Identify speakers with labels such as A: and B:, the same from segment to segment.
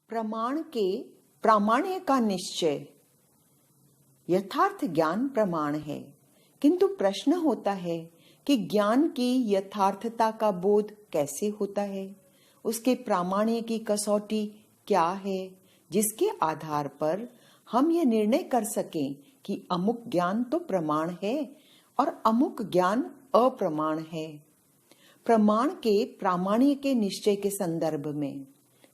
A: प्रमाण के प्रामाण्य का निश्चय। यथार्थ ज्ञान प्रमाण है, किंतु प्रश्न होता है कि ज्ञान की यथार्थता का बोध कैसे होता है, उसके प्रामाण्य की कसौटी क्या है, जिसके आधार पर हम यह निर्णय कर सकें कि अमुक ज्ञान तो प्रमाण है और अमुक ज्ञान अप्रमाण है। प्रमाण के प्रामाण्य के निश्चय के संदर्भ में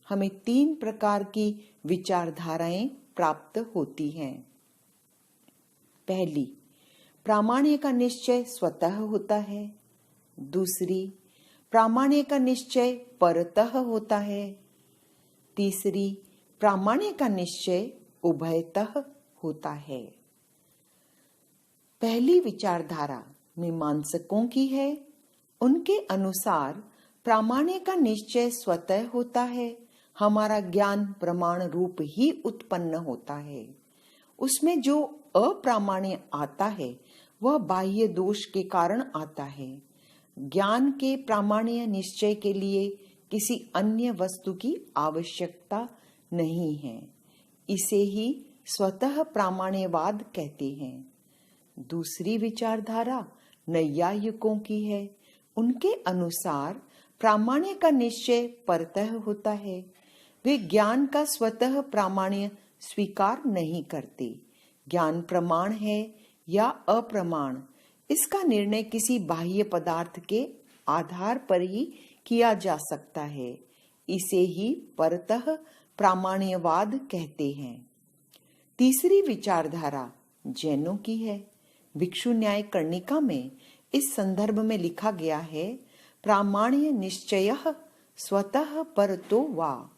A: हमें 3 प्रकार की विचारधाराएं प्राप्त होती हैं। पहली, प्रामाण्य का निश्चय स्वतः होता है। दूसरी, प्रामाण्य का निश्चय परतः होता है। तीसरी, प्रामाण्य का निश्चय उभयतः होता है। पहली विचारधारा मीमांसकों की है। उनके अनुसार प्रामाण्य का निश्चय स्वतः होता है। हमारा ज्ञान प्रमाण रूप ही उत्पन्न होता है। उसमें जो अप्रामाण्य आता है वह बाह्य दोष के कारण आता है। ज्ञान के प्रामाण्य निश्चय के लिए किसी अन्य वस्तु की आवश्यकता नहीं है। इसे ही स्वतः प्रामाण्यवाद कहते हैं। दूसरी विचारधारा नैयायिकों की है। उनके अनुसार प्रामाण्य का निश्चय परतः होता है। वे ज्ञान का स्वतः प्रामाण्य स्वीकार नहीं करते। ज्ञान प्रमाण है या अप्रमाण, इसका निर्णय किसी बाह्य पदार्थ के आधार पर ही किया जा सकता है। इसे ही परतः प्रामाण्यवाद कहते हैं। तीसरी विचारधारा जैनों की है। भिक्षु न्याय कर्णिका में इस संदर्भ में लिखा गया है, प्रामाण्य निश्चयः स्वतः परतो वा।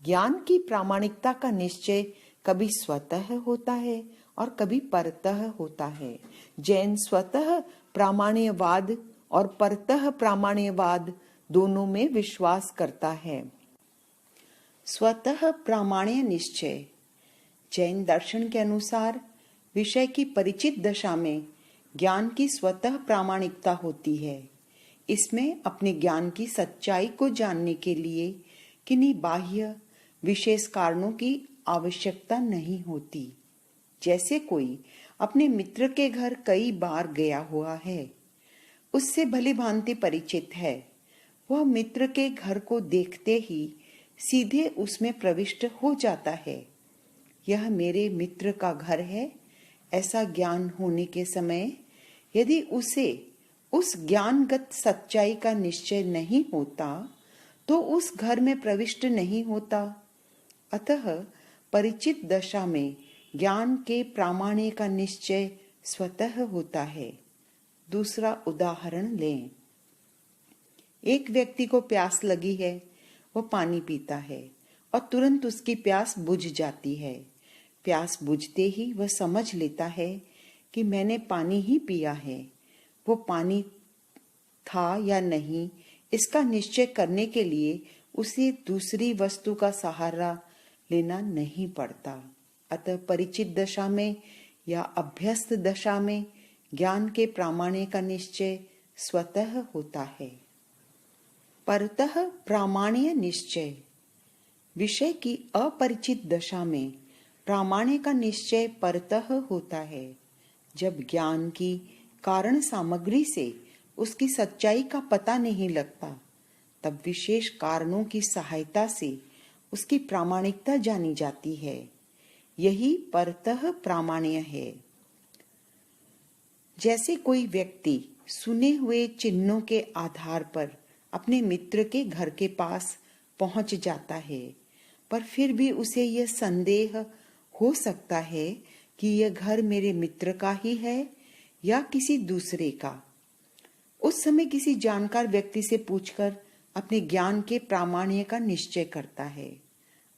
A: ज्ञान की प्रामाणिकता का निश्चय कभी स्वतः होता है और कभी परतः होता है। जैन स्वतः प्रामाण्यवाद और परतः प्रामाण्यवाद दोनों में विश्वास करता है। स्वतः प्रामाण्य निश्चय जैन दर्शन के अनुसार विषय की परिचित दशा में ज्ञान की स्वतः प्रामाणिकता होती है। इसमें अपने ज्ञान की सच्चाई को जानने के लिए किन्हीं बाह्य विशेष कारणों की आवश्यकता नहीं होती। जैसे कोई अपने मित्र के घर कई बार गया हुआ है, उससे भली भांति परिचित है, वह मित्र के घर को देखते ही सीधे उसमें प्रविष्ट हो जाता है। यह मेरे मित्र का घर है, ऐसा ज्ञान होने के समय यदि उसे उस ज्ञानगत सच्चाई का निश्चय नहीं होता तो उस घर में प्रविष्ट नहीं होता। अतः परिचित दशा में ज्ञान के प्रामाण्य का निश्चय स्वतः होता है। दूसरा उदाहरण लें। एक व्यक्ति को प्यास लगी है, वह पानी पीता है और तुरंत उसकी प्यास बुझ जाती है। प्यास बुझते ही वह समझ लेता है कि मैंने पानी ही पिया है। वो पानी था या नहीं, इसका निश्चय करने के लिए उसे दूसरी वस्तु का सहारा लेना नहीं पड़ता। अतः परिचित दशा में या अभ्यस्त दशा में ज्ञान के प्रामाण्य का निश्चय स्वतः होता है। परतः प्रामाण्य निश्चय विषय की अपरिचित दशा में प्रामाण्य का निश्चय परतः होता है। जब ज्ञान की कारण सामग्री से उसकी सच्चाई का पता नहीं लगता, तब विशेष कारणों की सहायता से उसकी प्रामाणिकता जानी जाती है। यही परतः प्रामाण्य है। जैसे कोई व्यक्ति सुने हुए चिन्हों के आधार पर अपने मित्र के घर के पास पहुंच जाता है, पर फिर भी उसे यह संदेह हो सकता है कि यह घर मेरे मित्र का ही है या किसी दूसरे का। उस समय किसी जानकार व्यक्ति से पूछकर अपने ज्ञान के प्रामाण्य का निश्चय करता है।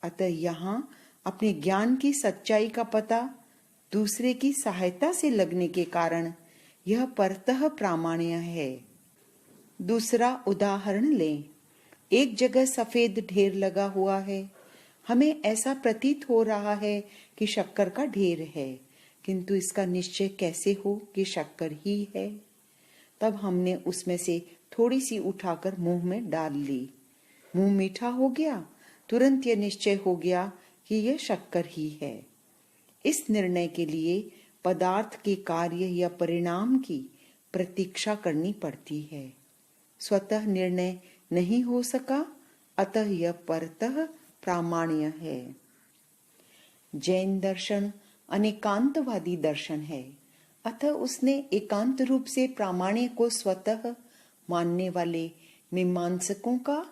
A: अतः यहाँ अपने ज्ञान की सच्चाई का पता दूसरे की सहायता से लगने के कारण यह परतः प्रामाण्य है। दूसरा उदाहरण लें। एक जगह सफेद ढेर लगा हुआ है। हमें ऐसा प्रतीत हो रहा है कि शक्कर का ढेर है, किंतु इसका निश्चय कैसे हो कि शक्कर ही है। तब हमने उसमें से थोड़ी सी उठाकर मुंह में डाल ली। मुंह मीठा हो गया तुरंत यह निश्चय हो गया कि यह शक्कर ही है। इस निर्णय के लिए पदार्थ के कार्य या परिणाम की प्रतीक्षा करनी पड़ती है। स्वतः निर्णय नहीं हो सका, अतः यह परतः प्रामाण्य है। जैन दर्शन अनेकांतवादी दर्शन है, अतः उसने एकांत रूप से प्रामाण्य को स्वतः मानने वाले मीमांसकों का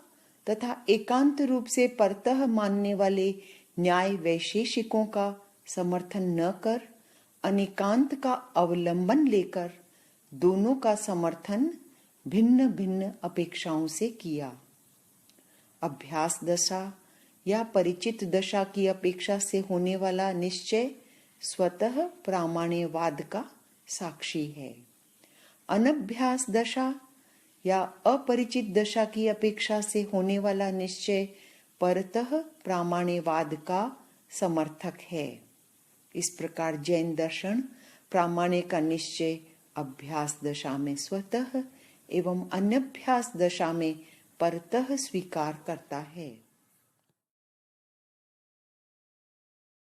A: तथा एकांत रूप से परतः मानने वाले न्याय वैशेषिकों का समर्थन न कर अनेकांत का अवलंबन लेकर दोनों का समर्थन भिन्न भिन्न अपेक्षाओं से किया। अभ्यास दशा या परिचित दशा की अपेक्षा से होने वाला निश्चय स्वतः प्रामाण्यवाद का साक्षी है। अनभ्यास दशा या अपरिचित दशा की अपेक्षा से होने वाला निश्चय परतः प्रामाण्यवाद का समर्थक है। इस प्रकार जैन दर्शन प्रामाण्य का निश्चय अभ्यास दशा में स्वतः एवं अनभ्यास दशा में परतः स्वीकार करता है।